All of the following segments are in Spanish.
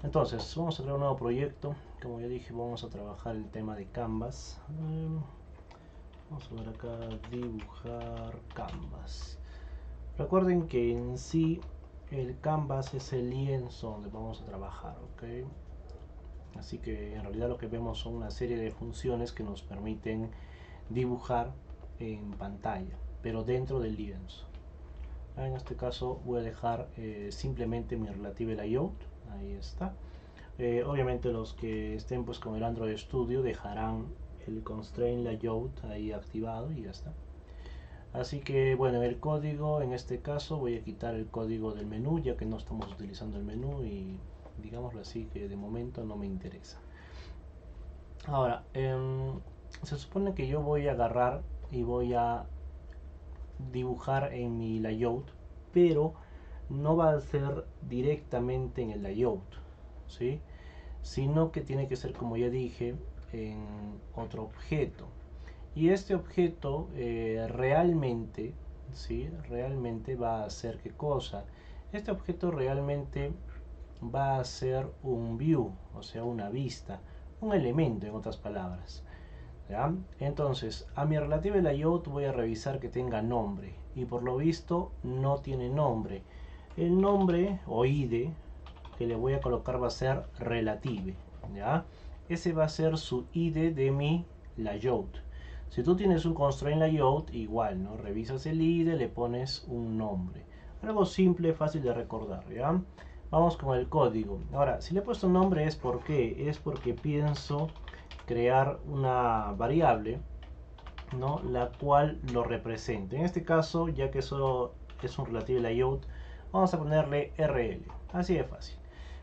Entonces, vamos a crear un nuevo proyecto. Como ya dije, vamos a trabajar el tema de Canvas. Vamos a ver acá, dibujar Canvas. Recuerden que en sí el Canvas es el lienzo donde vamos a trabajar, ¿ok? Así que en realidad lo que vemos son una serie de funciones que nos permiten dibujar en pantalla, pero dentro del lienzo. En este caso voy a dejar simplemente mi relative layout, ahí está. Obviamente los que estén pues con el Android Studio dejarán el constraint layout ahí activado y ya está. Así que bueno, el código en este caso voy a quitar el código del menú ya que no estamos utilizando el menú y digámoslo así que de momento no me interesa. Ahora, se supone que yo voy a agarrar y voy a dibujar en mi layout, pero no va a ser directamente en el layout, ¿sí? Sino que tiene que ser, como ya dije, en otro objeto. Y este objeto realmente, ¿sí? Realmente va a hacer qué cosa. Este objeto realmente va a ser un view, o sea, una vista, un elemento en otras palabras. ¿Ya? Entonces, a mi relative layout voy a revisar que tenga nombre y por lo visto no tiene nombre. El nombre o ID que le voy a colocar va a ser relative, ¿ya? Ese va a ser su ID de mi layout. Si tú tienes un constraint layout, igual, ¿no? Revisas el ID, le pones un nombre. Algo simple, fácil de recordar, ¿ya? Vamos con el código. Ahora, si le he puesto un nombre es porque pienso crear una variable, ¿no? La cual lo represente. En este caso, ya que solo es un relative layout, vamos a ponerle RL. Así de fácil.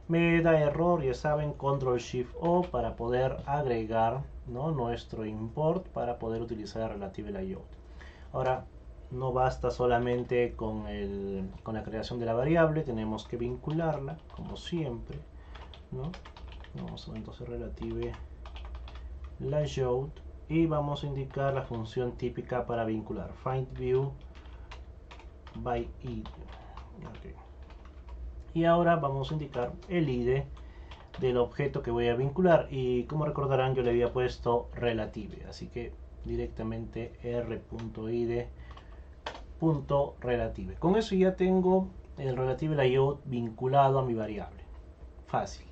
Me da error, ya saben, control shift O para poder agregar, ¿no? Nuestro import para poder utilizar el relative layout. Ahora, no basta solamente con la creación de la variable, tenemos que vincularla, como siempre, ¿no? Vamos a ver entonces relative layout y vamos a indicar la función típica para vincular find view by id. Okay. Y ahora vamos a indicar el id del objeto que voy a vincular y como recordarán yo le había puesto relative, así que directamente r.id.relative. Con eso ya tengo el relative layout vinculado a mi variable. Fácil.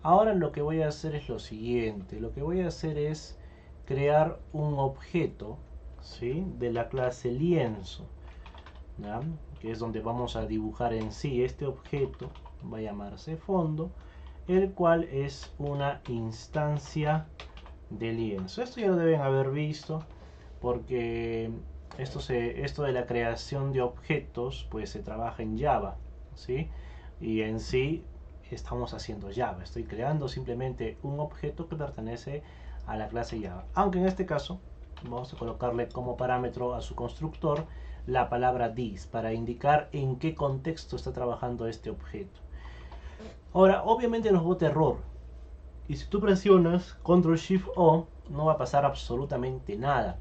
Ahora lo que voy a hacer es lo siguiente. Lo que voy a hacer es crear un objeto, ¿sí? De la clase lienzo, ¿ya? Que es donde vamos a dibujar en sí. Este objeto va a llamarse fondo, el cual es una instancia de lienzo. Esto ya lo deben haber visto porque esto de la creación de objetos pues se trabaja en Java, ¿sí? Y en sí estamos haciendo Java. Estoy creando simplemente un objeto que pertenece a la clase Java. Aunque en este caso vamos a colocarle como parámetro a su constructor la palabra this para indicar en qué contexto está trabajando este objeto. Ahora, obviamente nos bota error. Y si tú presionas Control Shift O, no va a pasar absolutamente nada.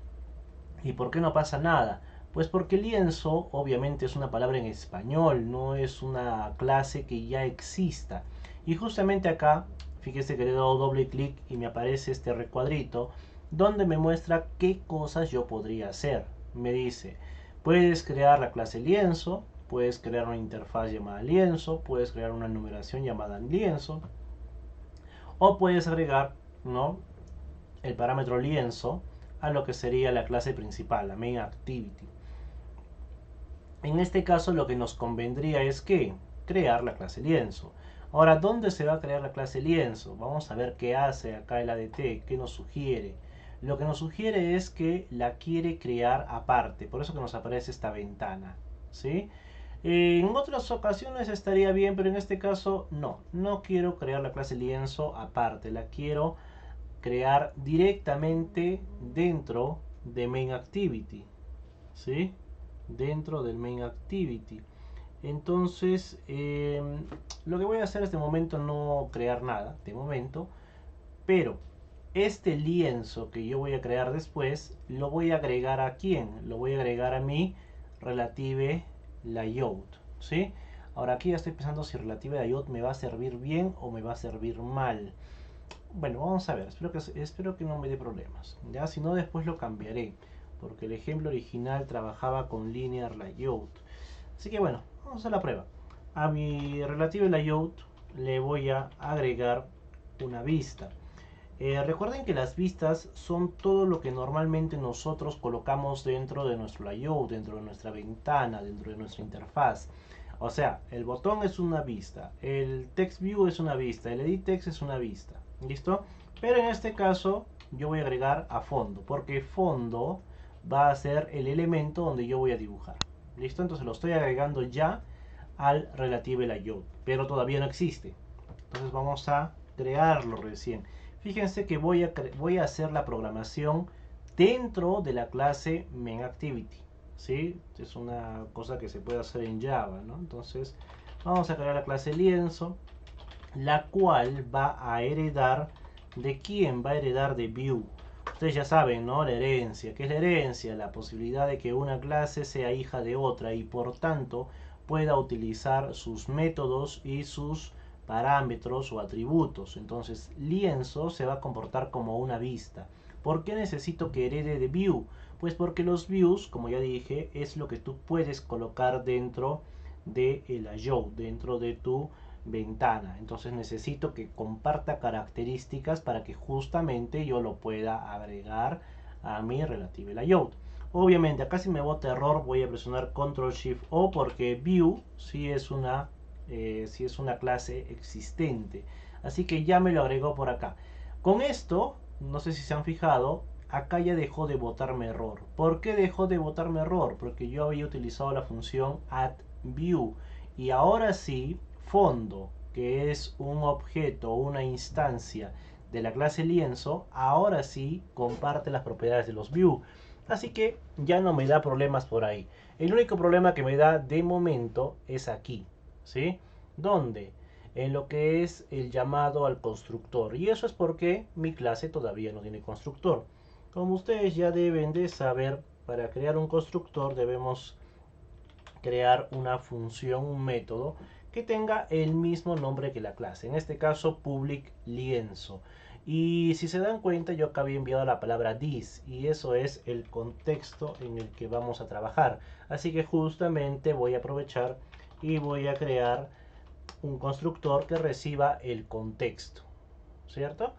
¿Y por qué no pasa nada? Pues porque lienzo obviamente es una palabra en español, no es una clase que ya exista. Y justamente acá, fíjese que le he dado doble clic y me aparece este recuadrito donde me muestra qué cosas yo podría hacer. Me dice, puedes crear la clase lienzo, puedes crear una interfaz llamada lienzo, puedes crear una numeración llamada lienzo, o puedes agregar, ¿no? El parámetro lienzo a lo que sería la clase principal, la main activity. En este caso lo que nos convendría es que crear la clase lienzo. Ahora, ¿dónde se va a crear la clase lienzo? Vamos a ver qué hace acá el ADT, qué nos sugiere. Lo que nos sugiere es que la quiere crear aparte, por eso que nos aparece esta ventana, ¿sí? En otras ocasiones estaría bien, pero en este caso no quiero crear la clase lienzo aparte, la quiero crear directamente dentro de main activity, ¿sí? Dentro del main activity. Entonces, lo que voy a hacer este momento no crear nada, de momento, pero este lienzo que yo voy a crear después, lo voy a agregar a quién? Lo voy a agregar a mi relative layout, ¿sí? Ahora aquí ya estoy pensando si relativa layout me va a servir bien o me va a servir mal. Bueno, vamos a ver, espero que no me dé problemas. Ya, si no, después lo cambiaré, porque el ejemplo original trabajaba con linear layout. Así que bueno, vamos a hacer la prueba. A mi relative layout le voy a agregar una vista. Recuerden que las vistas son todo lo que normalmente nosotros colocamos dentro de nuestro layout, dentro de nuestra ventana, dentro de nuestra interfaz. O sea, el botón es una vista, el text view es una vista, el edit text es una vista. ¿Listo? Pero en este caso yo voy a agregar a fondo, porque fondo va a ser el elemento donde yo voy a dibujar. ¿Listo? Entonces lo estoy agregando ya al relative layout, pero todavía no existe. Entonces vamos a crearlo recién. Fíjense que voy a hacer la programación dentro de la clase MainActivity. ¿Sí? Es una cosa que se puede hacer en Java, ¿no? Entonces vamos a crear la clase lienzo, la cual va a heredar ¿de quién? Va a heredar de view. Ustedes ya saben, ¿no? La herencia. ¿Qué es la herencia? La posibilidad de que una clase sea hija de otra y por tanto pueda utilizar sus métodos y sus parámetros o atributos. Entonces, lienzo se va a comportar como una vista. ¿Por qué necesito que herede de view? Pues porque los views, como ya dije, es lo que tú puedes colocar dentro de el layout, dentro de tu ventana. Entonces necesito que comparta características para que justamente yo lo pueda agregar a mi relative layout. Obviamente acá si me bota error voy a presionar Control Shift O porque view sí es una clase existente. Así que ya me lo agregó por acá. Con esto, no sé si se han fijado, acá ya dejó de botarme error. ¿Por qué dejó de botarme error? Porque yo había utilizado la función addView. Y ahora sí, fondo, que es un objeto, una instancia de la clase lienzo, ahora sí comparte las propiedades de los view. Así que ya no me da problemas por ahí. El único problema que me da de momento es aquí, ¿sí? ¿Dónde? En lo que es el llamado al constructor. Y eso es porque mi clase todavía no tiene constructor. Como ustedes ya deben de saber, para crear un constructor debemos crear una función, un método que tenga el mismo nombre que la clase. En este caso, public lienzo. Y si se dan cuenta, yo acá había enviado la palabra this y eso es el contexto en el que vamos a trabajar. Así que justamente voy a aprovechar y voy a crear un constructor que reciba el contexto, ¿cierto?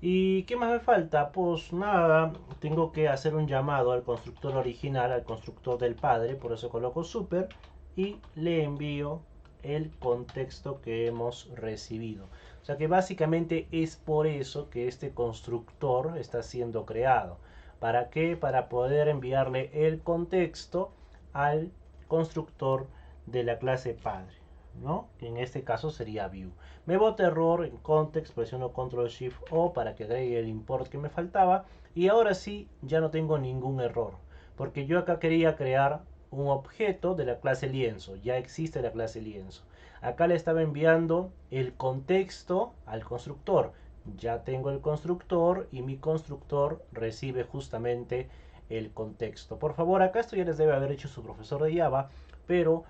¿Y qué más me falta? Pues nada, tengo que hacer un llamado al constructor original, al constructor del padre, por eso coloco super y le envío el contexto que hemos recibido. O sea que básicamente es por eso que este constructor está siendo creado. ¿Para qué? Para poder enviarle el contexto al constructor de la clase padre, ¿no? Que en este caso sería view. Me bota error en context, presiono Control Shift O para que agregue el import que me faltaba y ahora sí ya no tengo ningún error porque yo acá quería crear un objeto de la clase lienzo, ya existe la clase lienzo. Acá le estaba enviando el contexto al constructor, ya tengo el constructor y mi constructor recibe justamente el contexto. Por favor, acá esto ya les debe haber hecho su profesor de Java, pero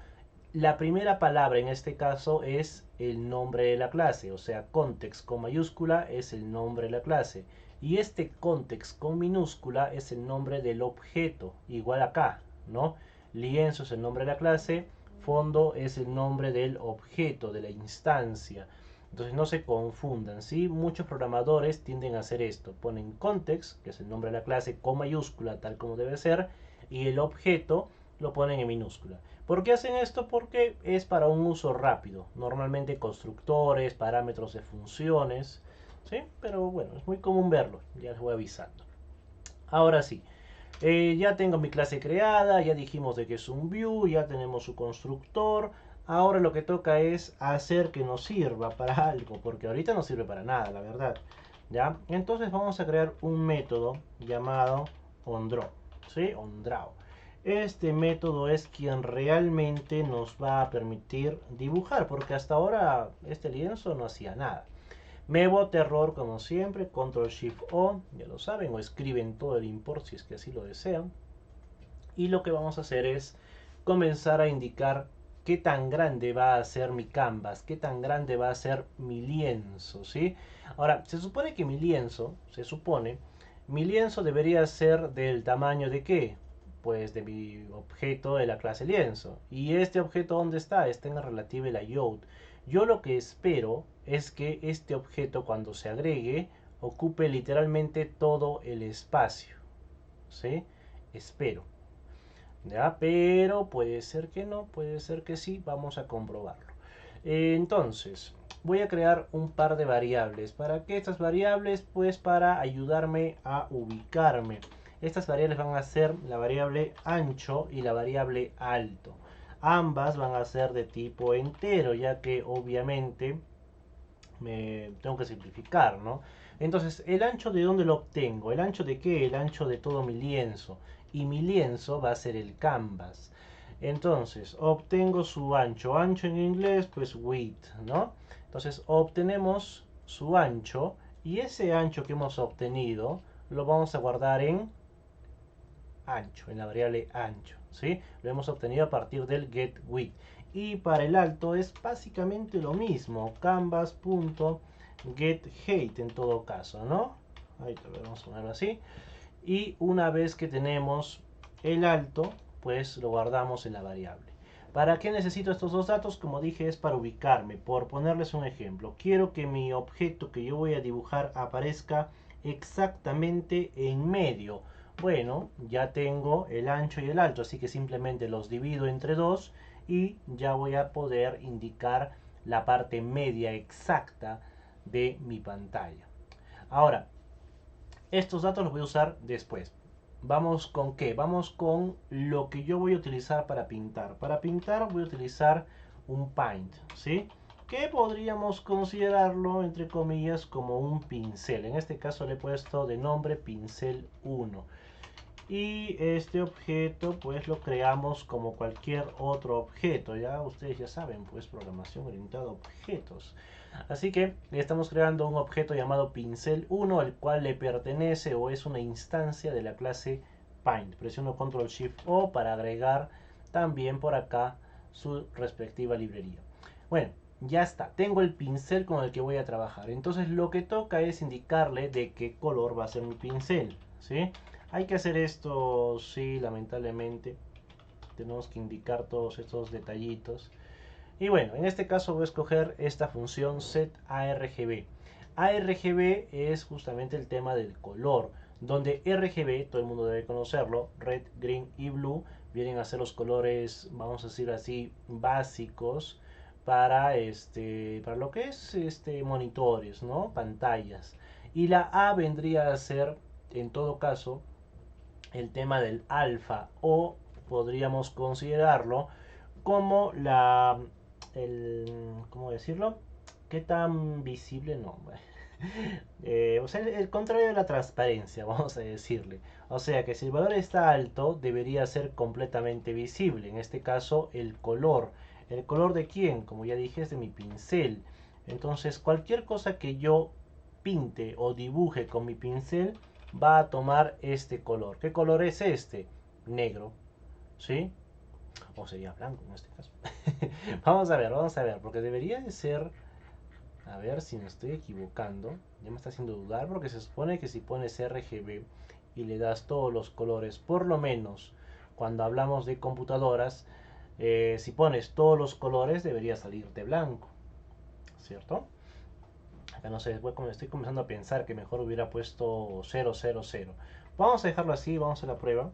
la primera palabra en este caso es el nombre de la clase, o sea, context con mayúscula es el nombre de la clase. Y este context con minúscula es el nombre del objeto, igual acá, ¿no? Lienzo es el nombre de la clase, fondo es el nombre del objeto, de la instancia. Entonces no se confundan, ¿sí? Muchos programadores tienden a hacer esto. Ponen context, que es el nombre de la clase, con mayúscula, tal como debe ser, y el objeto lo ponen en minúscula. ¿Por qué hacen esto? Porque es para un uso rápido. Normalmente constructores, parámetros de funciones, ¿sí? Pero bueno, es muy común verlo, ya les voy avisando. Ahora sí, ya tengo mi clase creada, ya dijimos de que es un view, ya tenemos su constructor. Ahora lo que toca es hacer que nos sirva para algo, porque ahorita no sirve para nada, la verdad. ¿Ya? Entonces vamos a crear un método llamado onDraw, ¿sí? onDraw. Este método es quien realmente nos va a permitir dibujar, porque hasta ahora este lienzo no hacía nada. Me bota error como siempre, Control Shift O, ya lo saben, o escriben todo el import si es que así lo desean. Y lo que vamos a hacer es comenzar a indicar qué tan grande va a ser mi canvas, qué tan grande va a ser mi lienzo, ¿sí? Ahora, se supone que mi lienzo debería ser del tamaño de qué? Pues de mi objeto de la clase lienzo. ¿Y este objeto dónde está? Está en el relative layout. Yo lo que espero es que este objeto cuando se agregue ocupe literalmente todo el espacio, ¿sí? Espero. ¿Ya? Pero puede ser que no, puede ser que sí, vamos a comprobarlo. Entonces, voy a crear un par de variables. ¿Para qué estas variables? Pues para ayudarme a ubicarme. Estas variables van a ser la variable ancho y la variable alto. Ambas van a ser de tipo entero, ya que obviamente me tengo que simplificar, ¿no? Entonces, ¿el ancho de dónde lo obtengo? ¿El ancho de qué? El ancho de todo mi lienzo. Y mi lienzo va a ser el canvas. Entonces, obtengo su ancho. Ancho en inglés, pues width, ¿no? Entonces, obtenemos su ancho. Y ese ancho que hemos obtenido lo vamos a guardar en ancho, en la variable ancho, ¿sí? Lo hemos obtenido a partir del getWidth. Y para el alto es básicamente lo mismo, canvas.getHeight en todo caso, ¿no? Ahí te vamos a ponerlo así. Y una vez que tenemos el alto, pues lo guardamos en la variable. ¿Para qué necesito estos dos datos? Como dije, es para ubicarme. Por ponerles un ejemplo, quiero que mi objeto que yo voy a dibujar aparezca exactamente en medio. Bueno, ya tengo el ancho y el alto, así que simplemente los divido entre 2 y ya voy a poder indicar la parte media exacta de mi pantalla. Ahora, estos datos los voy a usar después. ¿Vamos con qué? Vamos con lo que yo voy a utilizar para pintar. Para pintar voy a utilizar un paint, ¿sí? Que podríamos considerarlo, entre comillas, como un pincel. En este caso le he puesto de nombre pincel 1. Y este objeto pues lo creamos como cualquier otro objeto. Ya ustedes ya saben, pues programación orientada a objetos. Así que estamos creando un objeto llamado pincel 1, el cual le pertenece o es una instancia de la clase Paint. Presiono Control Shift O para agregar también por acá su respectiva librería. Bueno, ya está. Tengo el pincel con el que voy a trabajar. Entonces lo que toca es indicarle de qué color va a ser mi pincel, ¿sí? Hay que hacer esto, sí, lamentablemente. Tenemos que indicar todos estos detallitos. Y bueno, en este caso voy a escoger esta función setARGB. ARGB es justamente el tema del color, donde RGB, todo el mundo debe conocerlo, red, green y blue, vienen a ser los colores, vamos a decir así, básicos para, para lo que es monitores, ¿no? Pantallas. Y la A vendría a ser, en todo caso, el tema del alfa, o podríamos considerarlo como ¿cómo decirlo? ¿Qué tan visible? No. O sea, el contrario de la transparencia, vamos a decirle. O sea que si el valor está alto, debería ser completamente visible. En este caso, el color. ¿El color de quién? Como ya dije, es de mi pincel. Entonces, cualquier cosa que yo pinte o dibuje con mi pincel va a tomar este color. ¿Qué color es este? Negro. ¿Sí? O sería blanco en este caso. Vamos a ver, porque debería de ser, a ver si me estoy equivocando, ya me está haciendo dudar, porque se supone que si pones RGB y le das todos los colores, por lo menos cuando hablamos de computadoras, si pones todos los colores debería salirte blanco, ¿cierto? Acá no sé, estoy comenzando a pensar que mejor hubiera puesto 000. Vamos a dejarlo así, vamos a la prueba,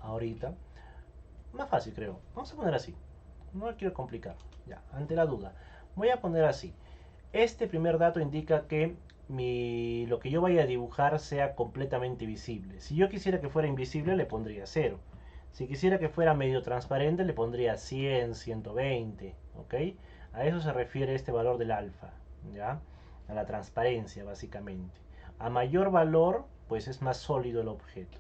ahorita. Más fácil creo, vamos a poner así. No lo quiero complicar. Ya, ante la duda. Voy a poner así. Este primer dato indica que lo que yo vaya a dibujar sea completamente visible. Si yo quisiera que fuera invisible, le pondría 0. Si quisiera que fuera medio transparente, le pondría 100, 120. ¿Ok? A eso se refiere este valor del alfa. ¿Ya? A la transparencia, básicamente. A mayor valor, pues es más sólido el objeto.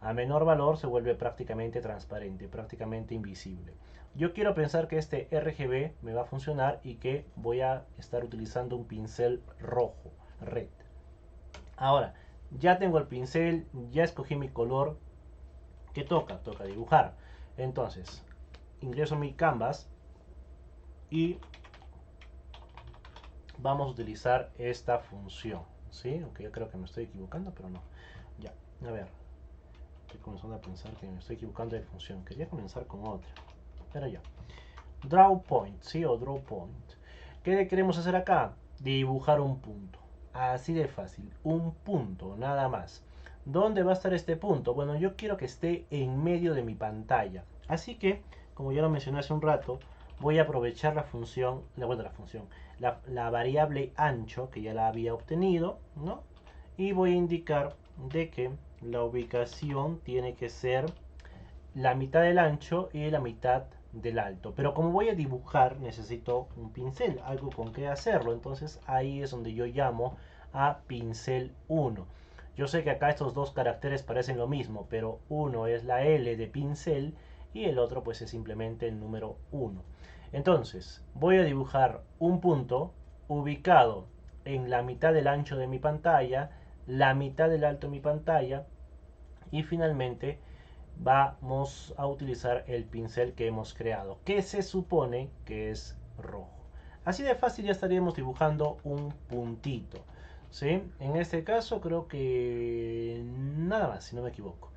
A menor valor se vuelve prácticamente transparente, prácticamente invisible. Yo quiero pensar que este RGB me va a funcionar y que voy a estar utilizando un pincel rojo, red. Ahora, ya tengo el pincel, ya escogí mi color. ¿Qué toca? Toca dibujar. Entonces, ingreso mi canvas y vamos a utilizar esta función, ¿sí? Aunque yo creo que me estoy equivocando, pero no. Ya, a ver. Estoy comenzando a pensar que me estoy equivocando de función. Quería comenzar con otra, pero ya. Draw point, ¿sí? O draw point. ¿Qué queremos hacer acá? Dibujar un punto. Así de fácil. Un punto, nada más. ¿Dónde va a estar este punto? Bueno, yo quiero que esté en medio de mi pantalla. Así que, como ya lo mencioné hace un rato, voy a aprovechar la función, la variable ancho, que ya la había obtenido, ¿no? Y voy a indicar de que la ubicación tiene que ser la mitad del ancho y la mitad del alto. Pero como voy a dibujar, necesito un pincel, algo con que hacerlo. Entonces ahí es donde yo llamo a pincel 1. Yo sé que acá estos dos caracteres parecen lo mismo, pero uno es la L de pincel y el otro pues es simplemente el número 1. Entonces voy a dibujar un punto ubicado en la mitad del ancho de mi pantalla, la mitad del alto de mi pantalla y finalmente vamos a utilizar el pincel que hemos creado, que se supone que es rojo. Así de fácil ya estaríamos dibujando un puntito, ¿sí? En este caso creo que nada más, si no me equivoco.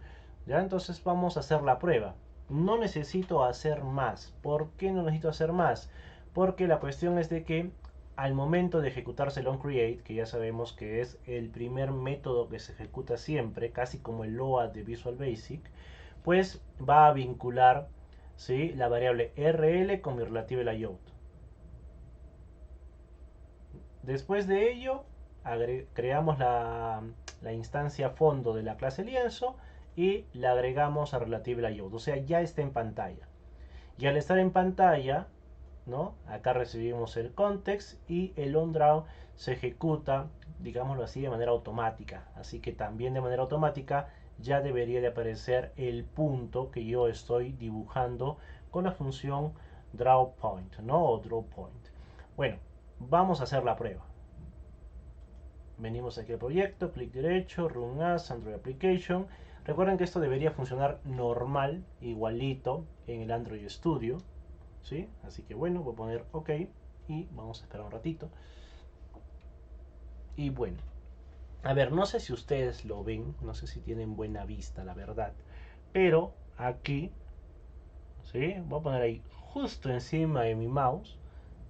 Ya, entonces vamos a hacer la prueba. No necesito hacer más. ¿Por qué no necesito hacer más? Porque la cuestión es de que al momento de ejecutarse el onCreate, que ya sabemos que es el primer método que se ejecuta siempre, casi como el load de Visual Basic, pues va a vincular, ¿sí?, la variable rl con mi relative layout. Después de ello, creamos la instancia fondo de la clase lienzo y le agregamos a relative layout. O sea, ya está en pantalla. Y al estar en pantalla, ¿no?, acá recibimos el context y el onDraw se ejecuta, digámoslo así, de manera automática. Así que también de manera automática ya debería de aparecer el punto que yo estoy dibujando con la función drawPoint, ¿no? O drawPoint. Bueno, vamos a hacer la prueba. Venimos aquí al proyecto, clic derecho, Run As, Android Application. Recuerden que esto debería funcionar normal, igualito en el Android Studio, ¿sí? Así que bueno, voy a poner OK y vamos a esperar un ratito. Y bueno, a ver, no sé si ustedes lo ven, no sé si tienen buena vista, la verdad, pero aquí, ¿sí?, voy a poner ahí justo encima de mi mouse,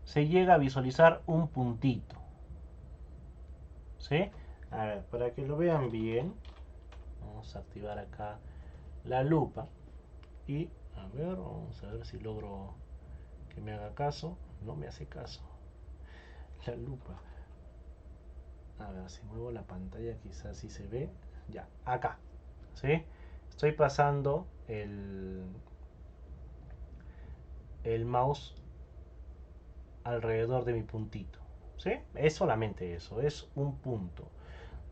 se llega a visualizar un puntito, ¿sí? A ver, para que lo vean bien, vamos a activar acá la lupa y a ver, vamos a ver si logro que me haga caso. No me hace caso la lupa. A ver, si muevo la pantalla quizás sí se ve. Ya, acá, ¿sí? Estoy pasando el mouse alrededor de mi puntito, ¿sí? Es solamente eso, es un punto,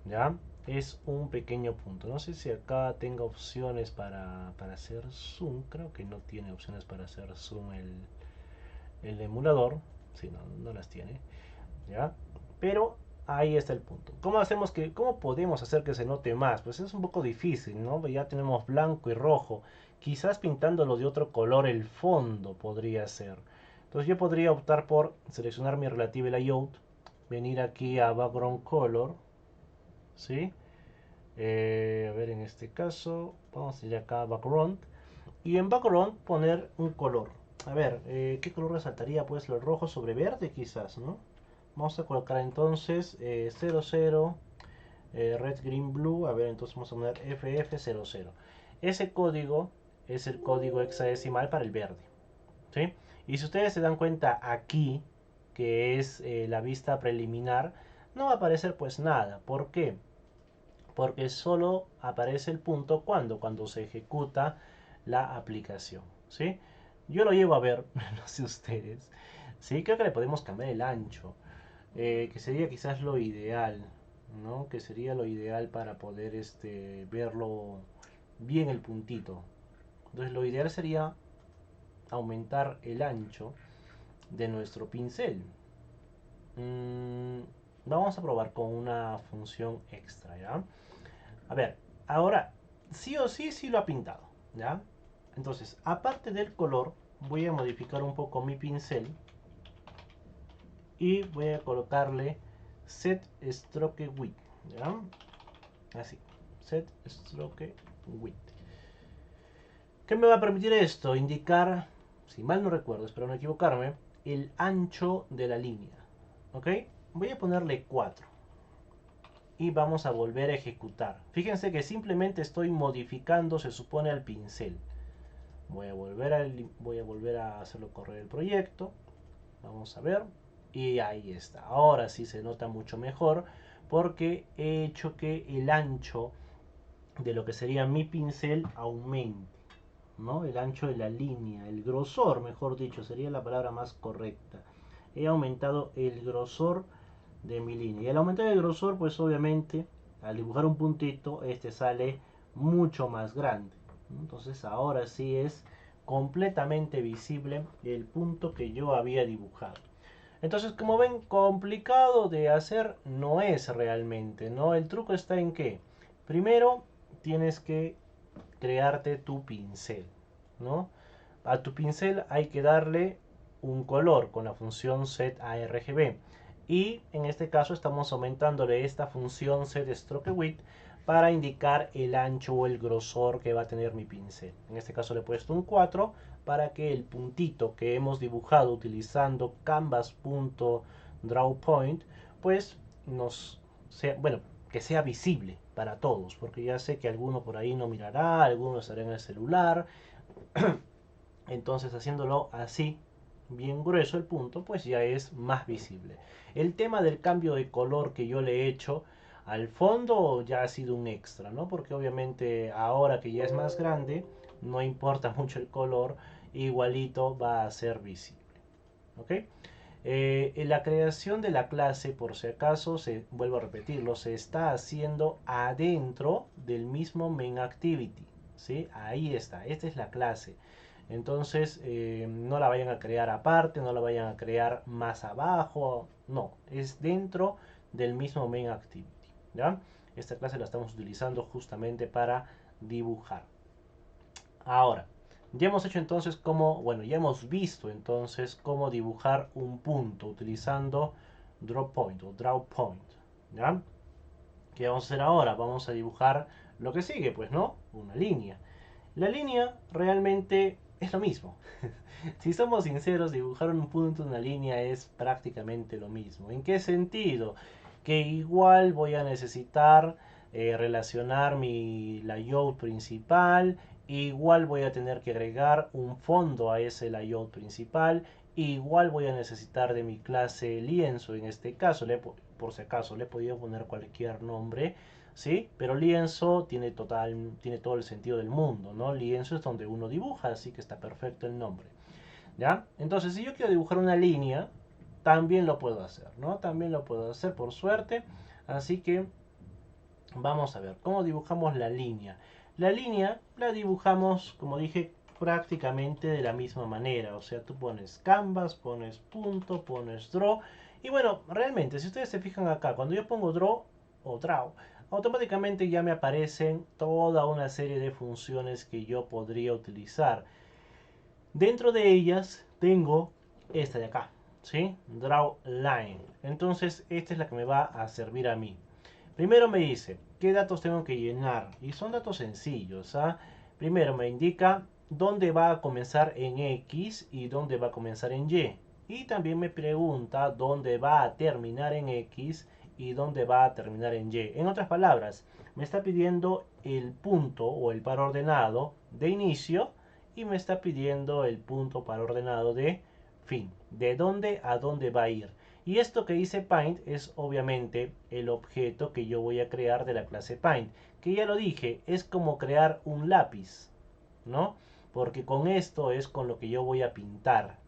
¿ya? Es un pequeño punto. No sé si acá tenga opciones para hacer zoom. Creo que no tiene opciones para hacer zoom el emulador. Si no, no las tiene, ¿ya? Pero ahí está el punto. ¿Cómo podemos hacer que se note más? Pues es un poco difícil, ¿no? Ya tenemos blanco y rojo. Quizás pintándolo de otro color el fondo podría ser. Entonces yo podría optar por seleccionar mi relative layout, venir aquí a background color, ¿sí? A ver, en este caso vamos a ir acá a background y en background poner un color. A ver, ¿qué color resaltaría? Pues el rojo sobre verde quizás, ¿no? Vamos a colocar entonces 00 red green blue. A ver, entonces vamos a poner FF00. Ese código es el código hexadecimal para el verde, ¿sí? Y si ustedes se dan cuenta aquí, que es la vista preliminar, no va a aparecer pues nada. ¿Por qué? Porque solo aparece el punto cuando se ejecuta la aplicación, ¿sí? Yo lo llevo a ver, no sé ustedes, ¿sí? Creo que le podemos cambiar el ancho, que sería quizás lo ideal, ¿no? Que sería lo ideal para poder verlo bien el puntito. Entonces lo ideal sería aumentar el ancho de nuestro pincel. Vamos a probar con una función extra, ¿ya? A ver, ahora sí o sí, sí lo ha pintado, ¿ya? Entonces, aparte del color, voy a modificar un poco mi pincel, y voy a colocarle set stroke width, ¿ya? Así, set stroke width. ¿Qué me va a permitir esto? Indicar, si mal no recuerdo, espero no equivocarme, el ancho de la línea. ¿Ok? Voy a ponerle 4 y vamos a volver a ejecutar. Fíjense que simplemente estoy modificando, se supone, al pincel. Voy a volver a hacerlo correr el proyecto. Vamos a ver. Y ahí está. Ahora sí se nota mucho mejor porque he hecho que el ancho de lo que sería mi pincel aumente, ¿no? El ancho de la línea, el grosor, mejor dicho, sería la palabra más correcta. He aumentado el grosor de mi línea. Y al aumentar el grosor, pues obviamente, al dibujar un puntito, este sale mucho más grande. Entonces ahora sí es completamente visible el punto que yo había dibujado. Entonces, como ven, complicado de hacer no es realmente, ¿no? El truco está en que, primero, tienes que crearte tu pincel, ¿no? A tu pincel hay que darle un color con la función setARGB. Y en este caso estamos aumentándole esta función setStrokeWidth para indicar el ancho o el grosor que va a tener mi pincel. En este caso le he puesto un 4 para que el puntito que hemos dibujado utilizando canvas.drawPoint pues nos sea, bueno, que sea visible para todos, porque ya sé que alguno por ahí no mirará, alguno estará en el celular. Entonces haciéndolo así, bien grueso el punto, pues ya es más visible. El tema del cambio de color que yo le he hecho al fondo ya ha sido un extra, ¿no? Porque obviamente ahora que ya es más grande, no importa mucho el color, igualito va a ser visible. ¿Ok? En la creación de la clase, por si acaso, vuelvo a repetirlo, se está haciendo adentro del mismo main activity. ¿Sí? Ahí está, esta es la clase. Entonces, no la vayan a crear aparte, no la vayan a crear más abajo. No, es dentro del mismo main activity. ¿Ya? Esta clase la estamos utilizando justamente para dibujar. Ahora, ya hemos hecho entonces cómo, bueno, ya hemos visto entonces cómo dibujar un punto utilizando Draw Point o Draw Point. ¿Ya? ¿Qué vamos a hacer ahora? Vamos a dibujar lo que sigue, pues, ¿no? Una línea. La línea realmente es lo mismo. Si somos sinceros, dibujar un punto, una línea es prácticamente lo mismo. ¿En qué sentido? Que igual voy a necesitar relacionar mi layout principal, igual voy a tener que agregar un fondo a ese layout principal, igual voy a necesitar de mi clase lienzo, en este caso, por si acaso le he podido poner cualquier nombre, ¿sí? Pero lienzo tiene todo el sentido del mundo, ¿no? Lienzo es donde uno dibuja, así que está perfecto el nombre, ¿ya? Entonces, si yo quiero dibujar una línea, también lo puedo hacer, ¿no? También lo puedo hacer por suerte, así que vamos a ver cómo dibujamos la línea. La línea la dibujamos, como dije, prácticamente de la misma manera, o sea, tú pones canvas, pones punto, pones draw, y bueno, realmente, si ustedes se fijan acá, cuando yo pongo draw o draw, automáticamente ya me aparecen toda una serie de funciones que yo podría utilizar. Dentro de ellas tengo esta de acá, ¿sí? Draw line. Entonces, esta es la que me va a servir a mí. Primero me dice qué datos tengo que llenar y son datos sencillos. ¿Ah? Primero me indica dónde va a comenzar en X y dónde va a comenzar en Y. Y también me pregunta dónde va a terminar en X y dónde va a terminar en Y. En otras palabras, me está pidiendo el punto o el par ordenado de inicio y me está pidiendo el punto par ordenado de fin. De dónde a dónde va a ir. Y esto que dice Paint es obviamente el objeto que yo voy a crear de la clase Paint. Que ya lo dije, es como crear un lápiz, ¿no? Porque con esto es con lo que yo voy a pintar.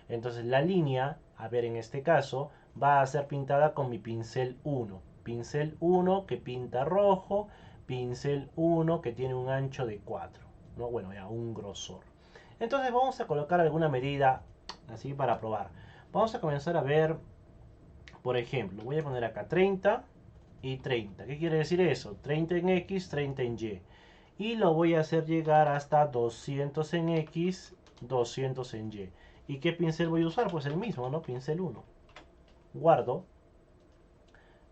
Entonces la línea, a ver en este caso, va a ser pintada con mi pincel 1. Pincel 1 que pinta rojo, pincel 1 que tiene un ancho de 4, ¿no? Bueno, ya un grosor. Entonces vamos a colocar alguna medida así para probar. Vamos a comenzar a ver, por ejemplo, voy a poner acá 30 y 30. ¿Qué quiere decir eso? 30 en X, 30 en Y. Y lo voy a hacer llegar hasta 200 en X, 200 en Y. ¿Y qué pincel voy a usar? Pues el mismo, ¿no? Pincel 1. guardo,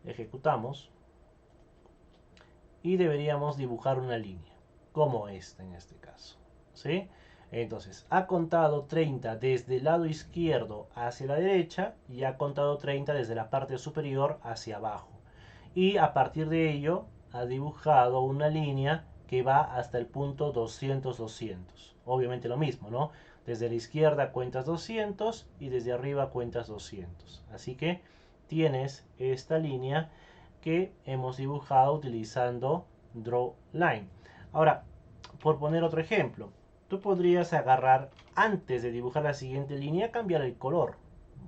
ejecutamos y deberíamos dibujar una línea, como esta en este caso, ¿sí? Entonces, ha contado 30 desde el lado izquierdo hacia la derecha y ha contado 30 desde la parte superior hacia abajo. Y a partir de ello, ha dibujado una línea que va hasta el punto 200-200. Obviamente lo mismo, ¿no? Desde la izquierda cuentas 200 y desde arriba cuentas 200. Así que tienes esta línea que hemos dibujado utilizando Drawline. Ahora, por poner otro ejemplo, tú podrías agarrar, antes de dibujar la siguiente línea, cambiar el color.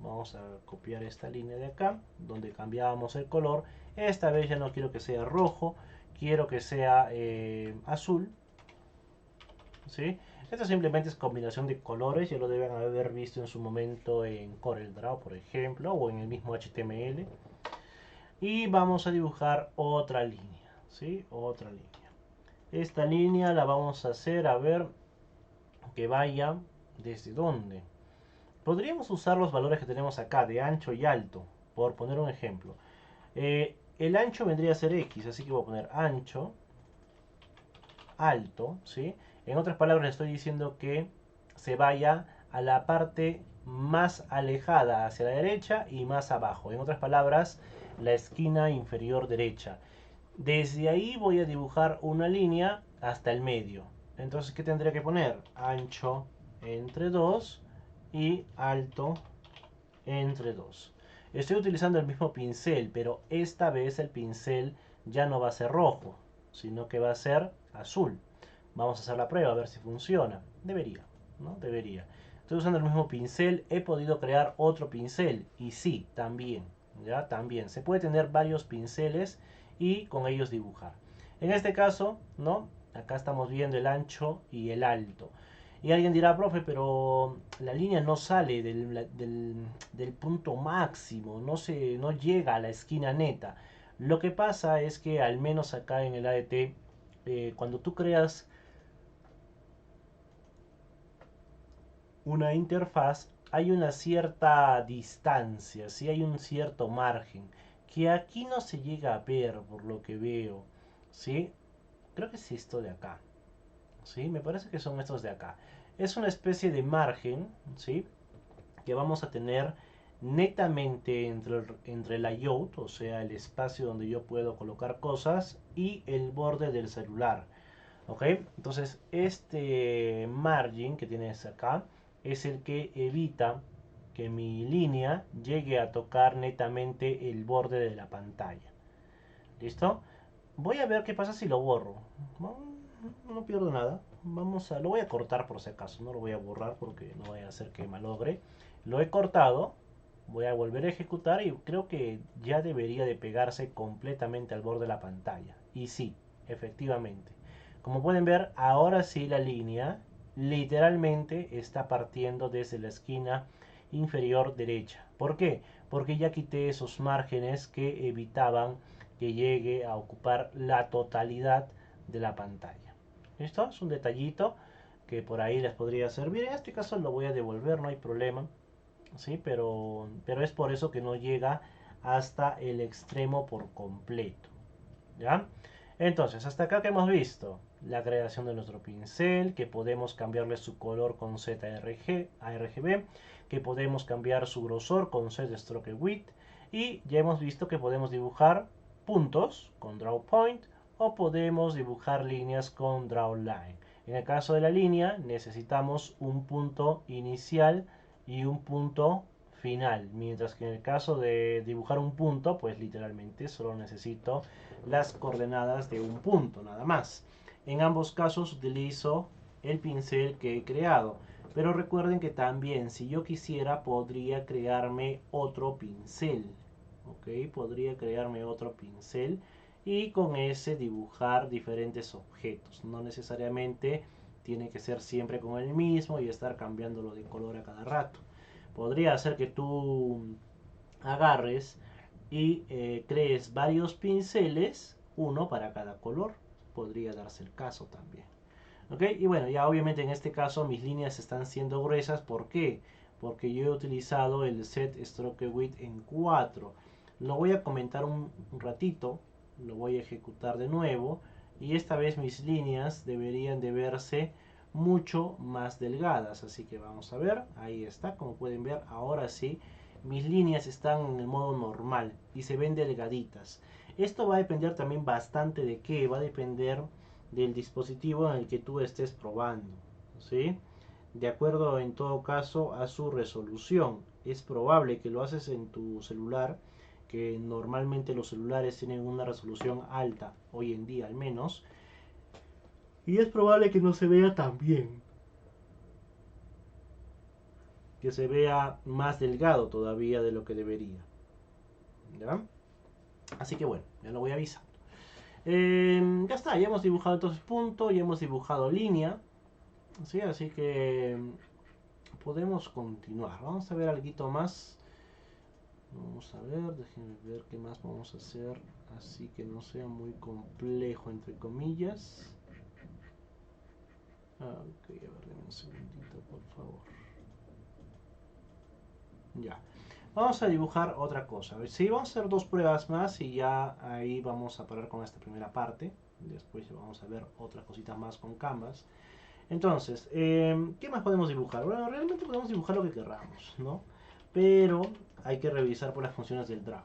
Vamos a copiar esta línea de acá, donde cambiábamos el color. Esta vez ya no quiero que sea rojo, quiero que sea azul. ¿Sí? Esto simplemente es combinación de colores, ya lo deben haber visto en su momento en CorelDRAW, por ejemplo, o en el mismo HTML. Y vamos a dibujar otra línea, ¿sí? Otra línea. Esta línea la vamos a hacer, a ver, que vaya desde dónde. Podríamos usar los valores que tenemos acá, de ancho y alto, por poner un ejemplo. El ancho vendría a ser X, así que voy a poner ancho, alto, ¿sí? En otras palabras, estoy diciendo que se vaya a la parte más alejada hacia la derecha y más abajo. En otras palabras, la esquina inferior derecha. Desde ahí voy a dibujar una línea hasta el medio. Entonces, ¿qué tendría que poner? Ancho entre 2 y alto entre 2. Estoy utilizando el mismo pincel, pero esta vez el pincel ya no va a ser rojo, sino que va a ser azul. Vamos a hacer la prueba a ver si funciona. Debería, ¿no? Debería. Estoy usando el mismo pincel, he podido crear otro pincel y sí, también, ya también. Se puede tener varios pinceles y con ellos dibujar. En este caso, ¿no? Acá estamos viendo el ancho y el alto. Y alguien dirá, profe, pero la línea no sale del punto máximo, no llega a la esquina neta. Lo que pasa es que al menos acá en el ADT, cuando tú creas una interfaz, hay una cierta distancia, ¿sí? Hay un cierto margen, que aquí no se llega a ver por lo que veo, ¿sí? Creo que es esto de acá. ¿Sí? Me parece que son estos de acá. Es una especie de margen, ¿sí? Que vamos a tener netamente entre el layout, o sea, el espacio donde yo puedo colocar cosas, y el borde del celular. ¿Ok? Entonces, este margin que tienes acá es el que evita que mi línea llegue a tocar netamente el borde de la pantalla. ¿Listo? Voy a ver qué pasa si lo borro. No, no pierdo nada. Lo voy a cortar por si acaso. No lo voy a borrar porque no voy a hacer que malogre. Lo he cortado. Voy a volver a ejecutar y creo que ya debería de pegarse completamente al borde de la pantalla. Y sí, efectivamente. Como pueden ver, ahora sí la línea literalmente está partiendo desde la esquina inferior derecha. ¿Por qué? Porque ya quité esos márgenes que evitaban que llegue a ocupar la totalidad de la pantalla. Esto es un detallito que por ahí les podría servir. En este caso lo voy a devolver, no hay problema. ¿Sí? Pero es por eso que no llega hasta el extremo por completo. ¿Ya? Entonces, hasta acá que hemos visto la creación de nuestro pincel, que podemos cambiarle su color con ZRG a RGB, que podemos cambiar su grosor con Z-Stroke Width, y ya hemos visto que podemos dibujar puntos con Draw Point o podemos dibujar líneas con Draw Line. En el caso de la línea necesitamos un punto inicial y un punto final, mientras que en el caso de dibujar un punto, pues literalmente solo necesito las coordenadas de un punto, nada más. En ambos casos utilizo el pincel que he creado, pero recuerden que también si yo quisiera podría crearme otro pincel, ¿ok? Podría crearme otro pincel y con ese dibujar diferentes objetos. No necesariamente tiene que ser siempre con el mismo y estar cambiándolo de color a cada rato. Podría hacer que tú agarres y crees varios pinceles, uno para cada color. Podría darse el caso también. ¿Ok? Y bueno, ya obviamente en este caso mis líneas están siendo gruesas. ¿Por qué? porque yo he utilizado el set stroke width en 4. Lo voy a comentar un ratito, lo voy a ejecutar de nuevo y esta vez mis líneas deberían de verse mucho más delgadas, así que vamos a ver, ahí está, como pueden ver ahora sí mis líneas están en el modo normal y se ven delgaditas. Esto va a depender también bastante de qué, va a depender del dispositivo en el que tú estés probando, ¿sí? De acuerdo en todo caso a su resolución. Es probable que lo haces en tu celular, que normalmente los celulares tienen una resolución alta, hoy en día al menos, y es probable que no se vea tan bien, que se vea más delgado todavía de lo que debería, ¿ya? Así que bueno, ya lo voy a avisar. Ya está, ya hemos dibujado entonces punto, ya hemos dibujado línea, ¿sí? Así que podemos continuar. Vamos a ver algo más. Vamos a ver, déjenme ver qué más vamos a hacer, así que no sea muy complejo entre comillas. Ok, a ver, denme un segundito por favor. Ya, vamos a dibujar otra cosa. Sí, vamos a hacer dos pruebas más y ya ahí vamos a parar con esta primera parte. Después vamos a ver otras cositas más con Canvas. Entonces, ¿qué más podemos dibujar? Bueno, realmente podemos dibujar lo que queramos, ¿no? Pero hay que revisar por las funciones del draw,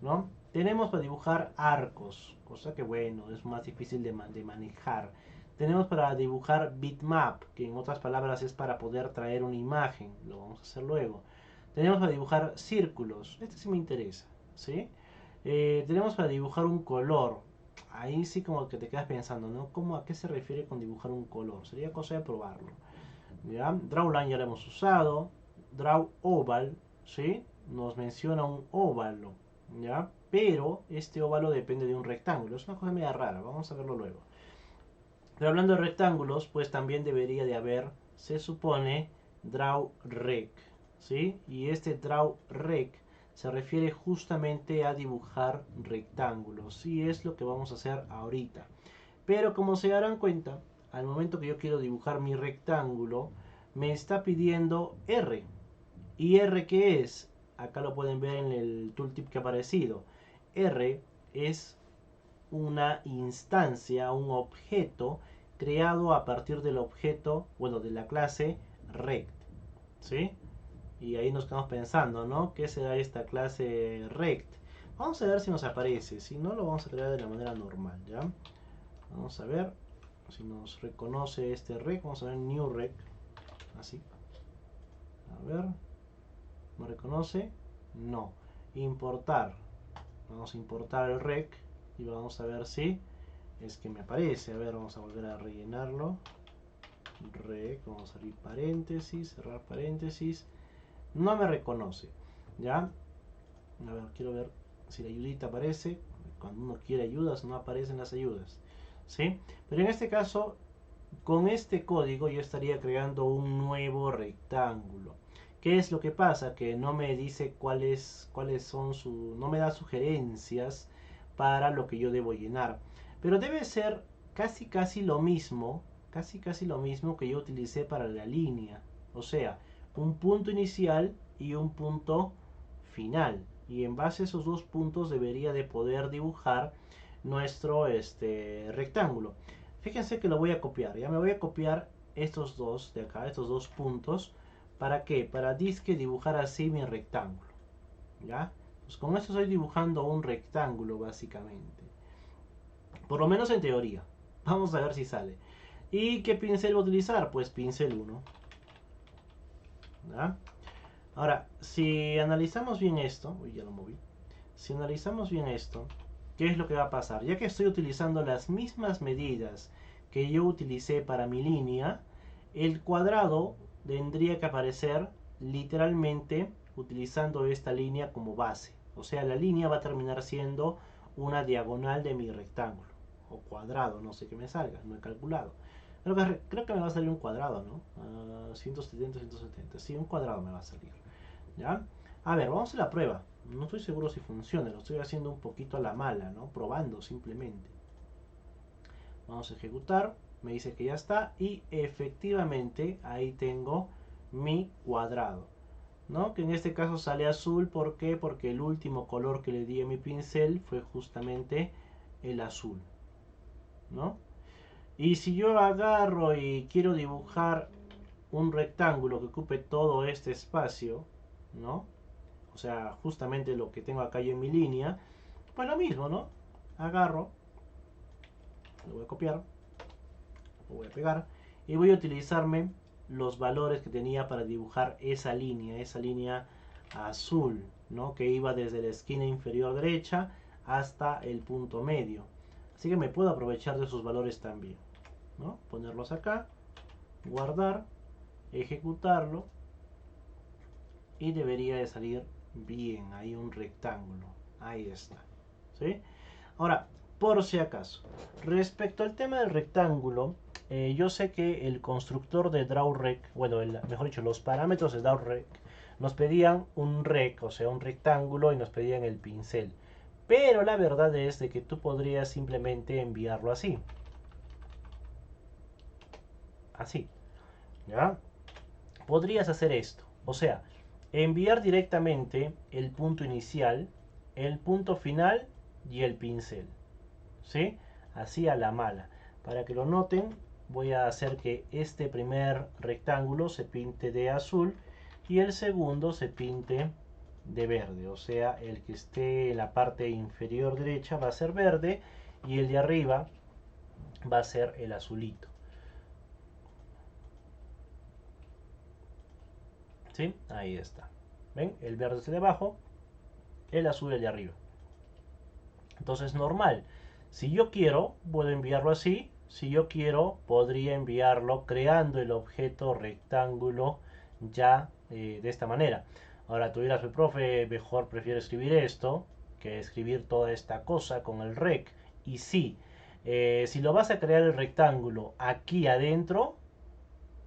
¿no? Tenemos para dibujar arcos, cosa que bueno, es más difícil de manejar. Tenemos para dibujar bitmap, que en otras palabras es para poder traer una imagen, lo vamos a hacer luego. Tenemos para dibujar círculos, este sí me interesa, ¿sí? Tenemos para dibujar un color, ahí sí como que te quedas pensando, ¿no? ¿Cómo, a qué se refiere con dibujar un color? Sería cosa de probarlo. ¿Ya? Drawline ya lo hemos usado. Draw oval, ¿sí? Nos menciona un óvalo, ¿ya? Pero este óvalo depende de un rectángulo. Es una cosa media rara, vamos a verlo luego. Pero hablando de rectángulos, pues también debería de haber, se supone, draw rec, ¿sí? Y este draw rec se refiere justamente a dibujar rectángulos y es lo que vamos a hacer ahorita. Pero como se darán cuenta, al momento que yo quiero dibujar mi rectángulo, me está pidiendo R. ¿Y R qué es? Acá lo pueden ver en el tooltip que ha aparecido. R es una instancia, un objeto creado a partir del objeto, bueno, de la clase rect, ¿sí? Y ahí nos quedamos pensando, ¿no? ¿Qué será esta clase rect? Vamos a ver si nos aparece, si no lo vamos a crear de la manera normal, ¿ya? Vamos a ver si nos reconoce este rec, vamos a ver new rec, así. A ver, ¿me reconoce? No. Importar. Vamos a importar el rec y vamos a ver si es que me aparece. A ver, vamos a volver a rellenarlo. Rec, vamos a abrir paréntesis, cerrar paréntesis. No me reconoce. ¿Ya? A ver, quiero ver si la ayudita aparece. Cuando uno quiere ayudas, no aparecen las ayudas. ¿Sí? Pero en este caso, con este código yo estaría creando un nuevo rectángulo. ¿Qué es lo que pasa? Que no me dice cuáles son no me da sugerencias para lo que yo debo llenar. Pero debe ser casi lo mismo que yo utilicé para la línea. O sea, un punto inicial y un punto final. Y en base a esos dos puntos debería de poder dibujar nuestro rectángulo. Fíjense que lo voy a copiar. Ya me voy a copiar estos dos de acá, estos dos puntos. ¿Para qué? Para disque dibujar así mi rectángulo. ¿Ya? Pues con esto estoy dibujando un rectángulo básicamente. Por lo menos en teoría. Vamos a ver si sale. ¿Y qué pincel voy a utilizar? Pues pincel 1. ¿Ya? Ahora, si analizamos bien esto, uy, ya lo moví. Si analizamos bien esto, ¿qué es lo que va a pasar? Ya que estoy utilizando las mismas medidas que yo utilicé para mi línea, el cuadrado tendría que aparecer literalmente utilizando esta línea como base. O sea, la línea va a terminar siendo una diagonal de mi rectángulo. O cuadrado, no sé qué me salga, no he calculado. Creo que me va a salir un cuadrado, ¿no? 170, 170. Sí, un cuadrado me va a salir. ¿Ya? A ver, vamos a la prueba. No estoy seguro si funciona, lo estoy haciendo un poquito a la mala, ¿no? Probando simplemente. Vamos a ejecutar, me dice que ya está y efectivamente ahí tengo mi cuadrado. ¿no? Que en este caso sale azul. ¿Por qué? Porque el último color que le di a mi pincel fue justamente el azul, ¿no? Y si yo agarro y quiero dibujar un rectángulo que ocupe todo este espacio, ¿no? O sea, justamente lo que tengo acá yo en mi línea, pues lo mismo, ¿no? Agarro, lo voy a copiar, lo voy a pegar y voy a utilizarme los valores que tenía para dibujar esa línea azul, ¿no? Que iba desde la esquina inferior derecha hasta el punto medio. Así que me puedo aprovechar de esos valores también, ¿no? Ponerlos acá, guardar, ejecutarlo y debería de salir bien. Ahí un rectángulo, ahí está, ¿sí? Ahora, por si acaso, respecto al tema del rectángulo, yo sé que el constructor de DrawRec, bueno, mejor dicho, los parámetros de DrawRec nos pedían un rec, o sea, un rectángulo, y nos pedían el pincel. Pero la verdad es de que tú podrías simplemente enviarlo así. Así, ¿ya? Podrías hacer esto. O sea, enviar directamente el punto inicial, el punto final y el pincel. ¿Sí? Así a la mala. Para que lo noten, voy a hacer que este primer rectángulo se pinte de azul y el segundo se pinte de verde. O sea, el que esté en la parte inferior derecha va a ser verde y el de arriba va a ser el azulito. ¿Sí? Ahí está. ¿Ven? El verde es el de abajo, el azul el de arriba. Entonces, normal. Si yo quiero, puedo enviarlo así. Si yo quiero, podría enviarlo creando el objeto rectángulo ya de esta manera. Ahora tú dirás, profe, mejor prefiero escribir esto que escribir toda esta cosa con el rec. Y sí, si lo vas a crear el rectángulo aquí adentro,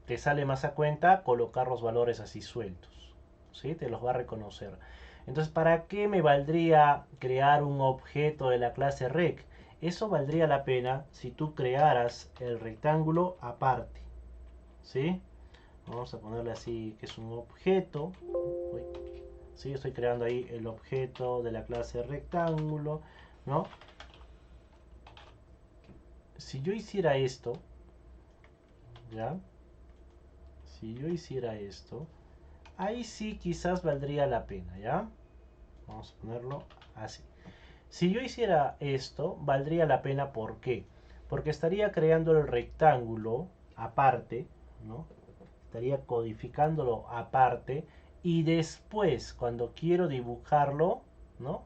te sale más a cuenta colocar los valores así sueltos. ¿Sí? Te los va a reconocer. Entonces, ¿para qué me valdría crear un objeto de la clase rec? Eso valdría la pena si tú crearas el rectángulo aparte. ¿Sí? Vamos a ponerle así que es un objeto. Uy, ¿sí? Estoy creando ahí el objeto de la clase rectángulo, ¿no? Si yo hiciera esto, ¿ya? Si yo hiciera esto, ahí sí quizás valdría la pena, ¿ya? Vamos a ponerlo así. Si yo hiciera esto, valdría la pena. ¿Por qué? Porque estaría creando el rectángulo aparte, ¿no? Estaría codificándolo aparte y después, cuando quiero dibujarlo, ¿no?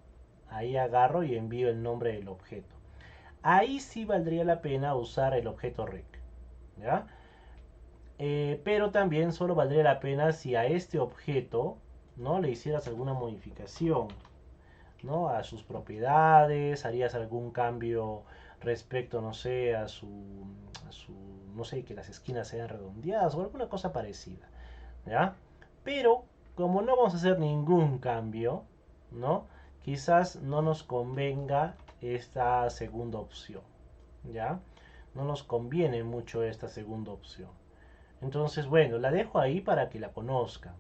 Ahí agarro y envío el nombre del objeto. Ahí sí valdría la pena usar el objeto rec, ¿ya? Pero también solo valdría la pena si a este objeto, ¿no? Le hicieras alguna modificación, ¿no? A sus propiedades, harías algún cambio respecto, no sé, a su, no sé, que las esquinas sean redondeadas o alguna cosa parecida, ¿ya? Pero como no vamos a hacer ningún cambio, ¿no? Quizás no nos convenga esta segunda opción, ¿ya? No nos conviene mucho esta segunda opción. Entonces, bueno, la dejo ahí para que la conozcan,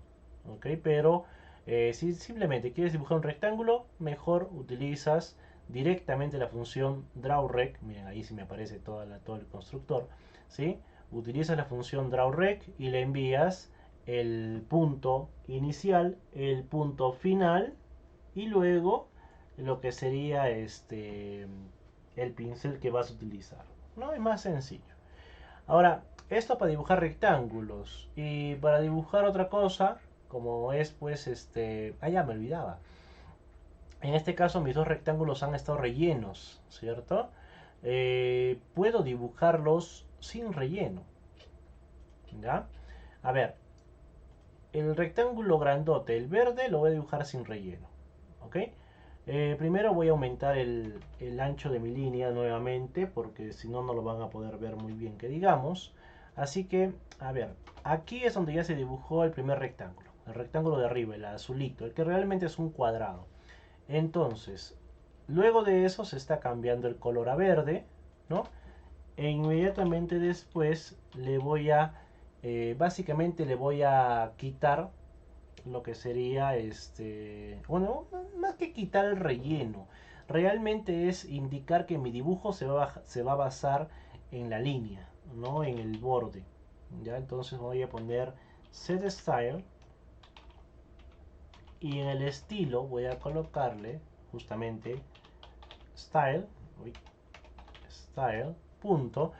¿ok? Pero si simplemente quieres dibujar un rectángulo, mejor utilizas directamente la función drawRec. Miren, ahí sí me aparece todo el constructor, ¿sí? Utilizas la función drawRec y le envías el punto inicial, el punto final y luego lo que sería el pincel que vas a utilizar. No es más sencillo. Ahora, esto para dibujar rectángulos y para dibujar otra cosa, como es pues ya me olvidaba. En este caso mis dos rectángulos han estado rellenos, ¿cierto? Puedo dibujarlos sin relleno, ¿ya? A ver, el rectángulo grandote, el verde, lo voy a dibujar sin relleno, ¿ok? Primero voy a aumentar el ancho de mi línea nuevamente, porque si no, no lo van a poder ver muy bien, que digamos. Así que, a ver, aquí es donde ya se dibujó el primer rectángulo. El rectángulo de arriba, el azulito, el que realmente es un cuadrado. Entonces, luego de eso se está cambiando el color a verde, ¿no? E inmediatamente después le voy a, básicamente le voy a quitar lo que sería bueno, más que quitar el relleno, realmente es indicar que mi dibujo se va a basar en la línea, no en el borde. Ya, entonces voy a poner set style y en el estilo voy a colocarle justamente style, uy, style, punto.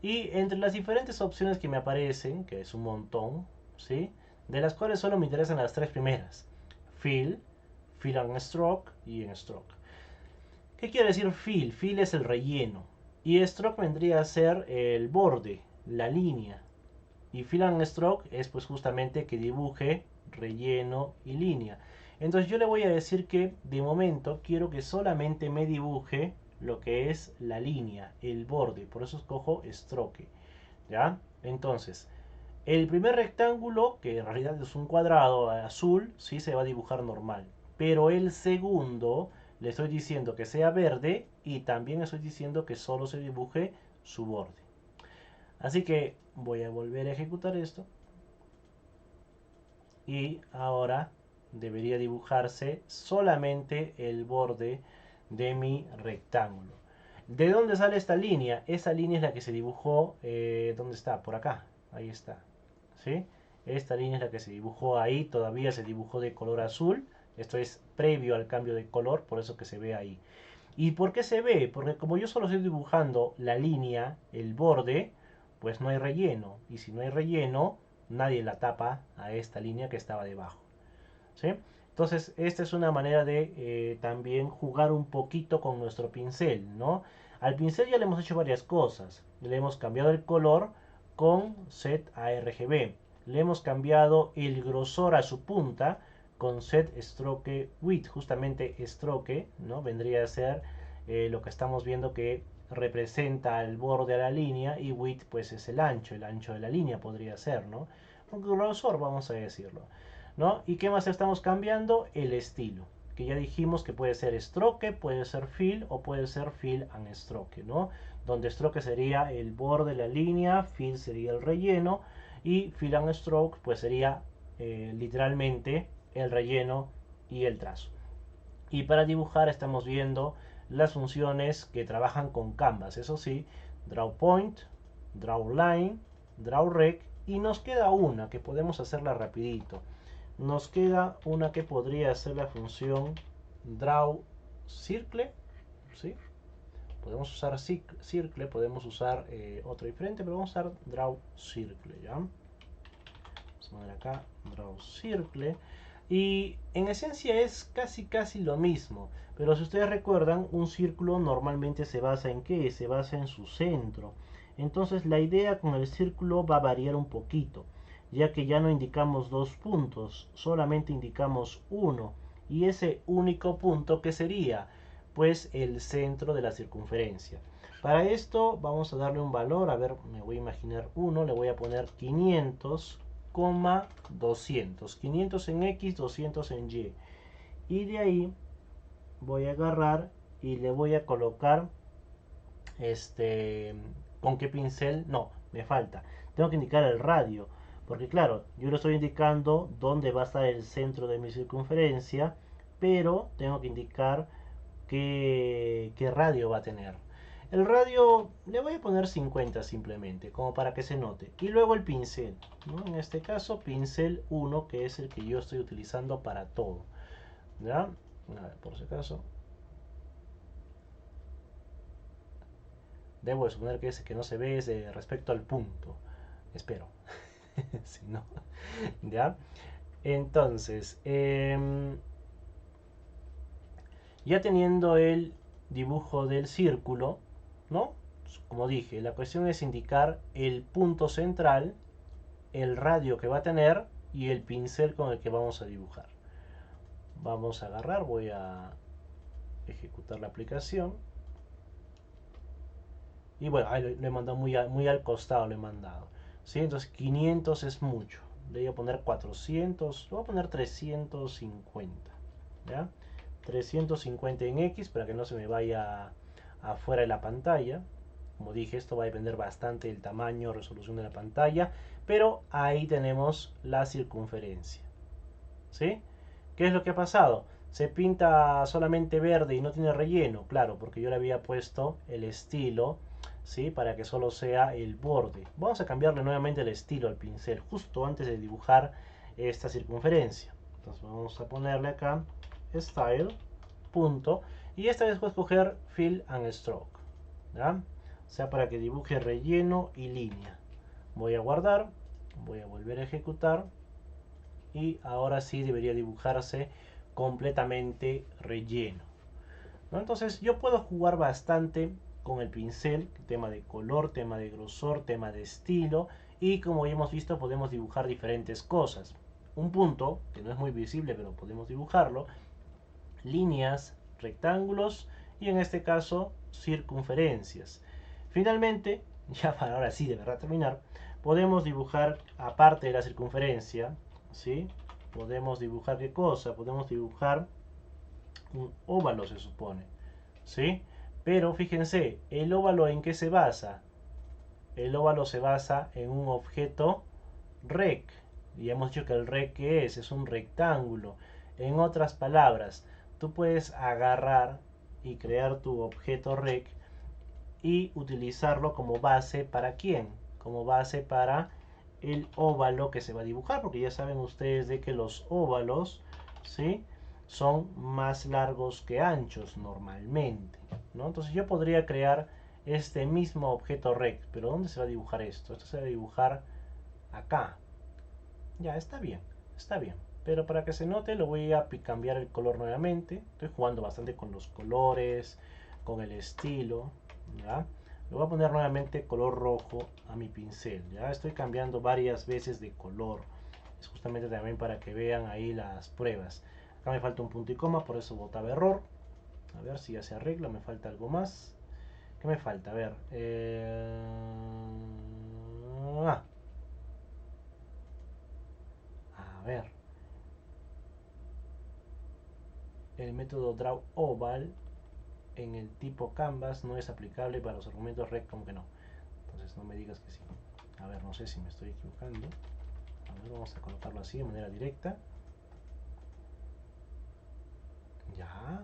Y entre las diferentes opciones que me aparecen, que es un montón, ¿sí? De las cuales solo me interesan las tres primeras. Fill, Fill and Stroke y en Stroke. ¿Qué quiere decir Fill? Fill es el relleno. Y Stroke vendría a ser el borde, la línea. Y Fill and Stroke es pues justamente que dibuje relleno y línea. Entonces yo le voy a decir que de momento quiero que solamente me dibuje lo que es la línea, el borde. Por eso escojo Stroke. ¿Ya? Entonces, el primer rectángulo, que en realidad es un cuadrado azul, sí se va a dibujar normal. Pero el segundo le estoy diciendo que sea verde y también estoy diciendo que solo se dibuje su borde. Así que voy a volver a ejecutar esto. Y ahora debería dibujarse solamente el borde de mi rectángulo. ¿De dónde sale esta línea? Esa línea es la que se dibujó, ¿dónde está? Por acá, ahí está. ¿Sí? Esta línea es la que se dibujó ahí, todavía se dibujó de color azul. Esto es previo al cambio de color, por eso que se ve ahí. ¿Y por qué se ve? Porque como yo solo estoy dibujando la línea, el borde, pues no hay relleno. Y si no hay relleno, nadie la tapa a esta línea que estaba debajo. ¿Sí? Entonces, esta es una manera de también jugar un poquito con nuestro pincel, ¿no? Al pincel ya le hemos hecho varias cosas. Le hemos cambiado el color con set ARGB. Le hemos cambiado el grosor a su punta con set stroke width. Justamente stroke, ¿no? Vendría a ser lo que estamos viendo que representa el borde a la línea y width pues es el ancho de la línea podría ser, ¿no? Un grosor, vamos a decirlo. ¿No? ¿Y qué más estamos cambiando? El estilo, que ya dijimos que puede ser stroke, puede ser fill o puede ser fill and stroke, ¿no? Donde stroke sería el borde de la línea, fill sería el relleno y fill and stroke pues sería literalmente el relleno y el trazo. Y para dibujar estamos viendo las funciones que trabajan con Canvas, eso sí, Draw Point, Draw Line, Draw Rec y nos queda una que podemos hacerla rapidito. Nos queda una que podría ser la función draw circle, ¿sí? Podemos usar circle, podemos usar otro diferente, pero vamos a usar draw circle, ¿ya? Vamos a poner acá draw circle. Y en esencia es casi lo mismo. Pero si ustedes recuerdan, un círculo normalmente se basa en ¿qué? Se basa en su centro. Entonces la idea con el círculo va a variar un poquito, ya que ya no indicamos dos puntos, solamente indicamos uno. Y ese único punto, ¿qué sería? Pues el centro de la circunferencia. Para esto vamos a darle un valor, a ver, me voy a imaginar uno, le voy a poner 500, 200. 500 en X, 200 en Y. Y de ahí voy a agarrar y le voy a colocar ¿con qué pincel? No, me falta. Tengo que indicar el radio. Porque claro, yo le estoy indicando dónde va a estar el centro de mi circunferencia, pero tengo que indicar qué radio va a tener. El radio le voy a poner 50 simplemente, como para que se note. Y luego el pincel, ¿no? En este caso pincel 1, que es el que yo estoy utilizando para todo. ¿Ya? A ver, por si acaso. Debo de suponer que ese que no se ve es respecto al punto. Espero. Si no, ¿ya? Entonces, ya teniendo el dibujo del círculo, ¿no? Como dije, la cuestión es indicar el punto central, el radio que va a tener y el pincel con el que vamos a dibujar. Vamos a agarrar, voy a ejecutar la aplicación. Y bueno, ahí lo he mandado muy al costado, lo he mandado. ¿Sí? Entonces 500 es mucho. Le voy a poner 400, le voy a poner 350. ¿Ya? 350 en X para que no se me vaya afuera de la pantalla. Como dije, esto va a depender bastante del tamaño, resolución de la pantalla. Pero ahí tenemos la circunferencia. ¿sí? ¿Qué es lo que ha pasado? Se pinta solamente verde y no tiene relleno, claro, porque yo le había puesto el estilo, ¿sí? Para que solo sea el borde. Vamos a cambiarle nuevamente el estilo al pincel, justo antes de dibujar esta circunferencia. Entonces vamos a ponerle acá Style, punto, y esta vez voy a escoger Fill and Stroke, ¿ya? O sea, para que dibuje relleno y línea. Voy a guardar, voy a volver a ejecutar y ahora sí debería dibujarse completamente relleno, ¿no? Entonces yo puedo jugar bastante con el pincel, tema de color, tema de grosor, tema de estilo, y como ya hemos visto podemos dibujar diferentes cosas. Un punto, que no es muy visible pero podemos dibujarlo, líneas, rectángulos y en este caso circunferencias. Finalmente, ya para ahora sí de verdad terminar, podemos dibujar aparte de la circunferencia, ¿sí? Podemos dibujar qué cosa, podemos dibujar un óvalo se supone, ¿sí? Pero fíjense, ¿el óvalo en qué se basa? El óvalo se basa en un objeto rec. Y hemos dicho que el rec ¿qué es? Es un rectángulo. En otras palabras, tú puedes agarrar y crear tu objeto rec y utilizarlo como base para quién? Como base para el óvalo que se va a dibujar, porque ya saben ustedes de que los óvalos, ¿sí? Son más largos que anchos normalmente, ¿no? Entonces yo podría crear este mismo objeto rec, pero ¿dónde se va a dibujar esto? Esto se va a dibujar acá. Ya, está bien, está bien. Pero para que se note lo voy a cambiar el color nuevamente. Estoy jugando bastante con los colores, con el estilo, ¿ya? Le voy a poner nuevamente color rojo a mi pincel, ¿ya? Estoy cambiando varias veces de color. Es justamente también para que vean ahí las pruebas. Acá me falta un punto y coma, por eso botaba error. A ver si ya se arregla, me falta algo más. ¿Qué me falta? A ver. Ah, a ver. El método Draw Oval en el tipo Canvas no es aplicable para los argumentos rect, como que no. Entonces no me digas que sí. A ver, no sé si me estoy equivocando. A ver, vamos a colocarlo así de manera directa. Ya.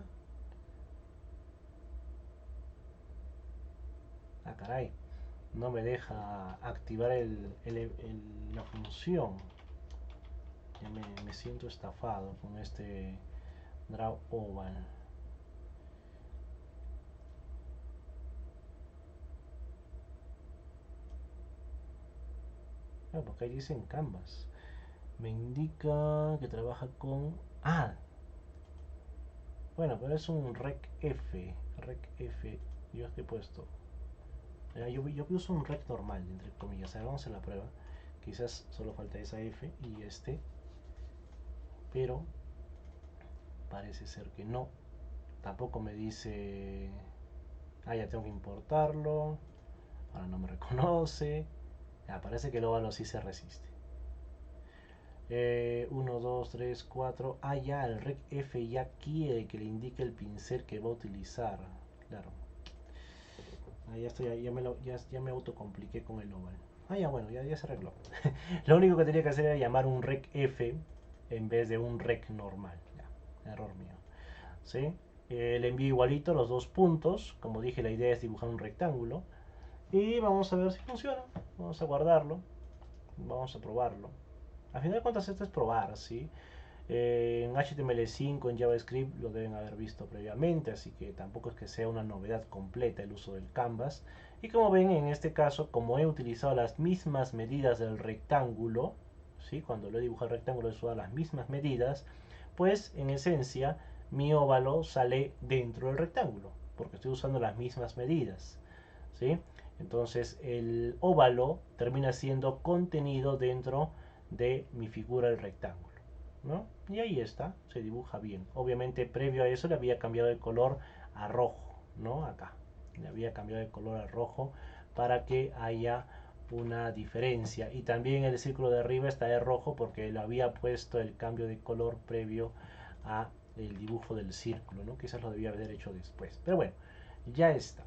Ah, caray. No me deja activar la función. Ya me siento estafado con este Draw Oval. Ah, porque ahí dice en Canvas. Me indica que trabaja con... Ah, bueno, pero es un rec F. Rec F. Yo es que he puesto. Yo uso un rec normal, entre comillas. Ahora vamos a la prueba. Quizás solo falta esa F y este. Pero parece ser que no. Tampoco me dice... Ah, ya tengo que importarlo. Ahora no me reconoce. Ah, parece que el óvalo sí se resiste. 1, 2, 3, 4. Ah, ya, el rec F ya quiere que le indique el pincel que va a utilizar. Claro. Ah, ya estoy, ya me autocompliqué con el oval. Ah, ya bueno, ya se arregló. Lo único que tenía que hacer era llamar un rec F en vez de un rec normal. Ya, error mío. ¿Sí? Le envío igualito los dos puntos. Como dije, la idea es dibujar un rectángulo. Y vamos a ver si funciona. Vamos a guardarlo. Vamos a probarlo. Al final de cuentas esto es probar, ¿sí? En HTML5, en JavaScript lo deben haber visto previamente, así que tampoco es que sea una novedad completa el uso del Canvas. Y como ven, en este caso, como he utilizado las mismas medidas del rectángulo, ¿sí? Cuando lo he dibujado el rectángulo he usado las mismas medidas, pues en esencia mi óvalo sale dentro del rectángulo, porque estoy usando las mismas medidas, ¿sí? Entonces el óvalo termina siendo contenido dentro de mi figura del rectángulo, ¿no? Y ahí está, se dibuja bien. Obviamente previo a eso le había cambiado el color a rojo, ¿no? Acá, le había cambiado el color a rojo para que haya una diferencia. Y también el círculo de arriba está de rojo porque le había puesto el cambio de color previo a el dibujo del círculo, ¿no? Quizás lo debía haber hecho después. Pero bueno, ya está.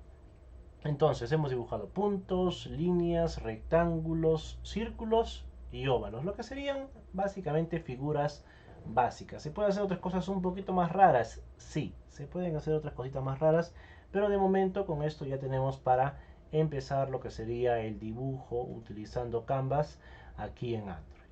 Entonces hemos dibujado puntos, líneas, rectángulos, círculos y óvalos, lo que serían básicamente figuras básica. ¿Se pueden hacer otras cosas un poquito más raras? Sí, se pueden hacer otras cositas más raras, pero de momento con esto ya tenemos para empezar lo que sería el dibujo utilizando Canvas aquí en Android.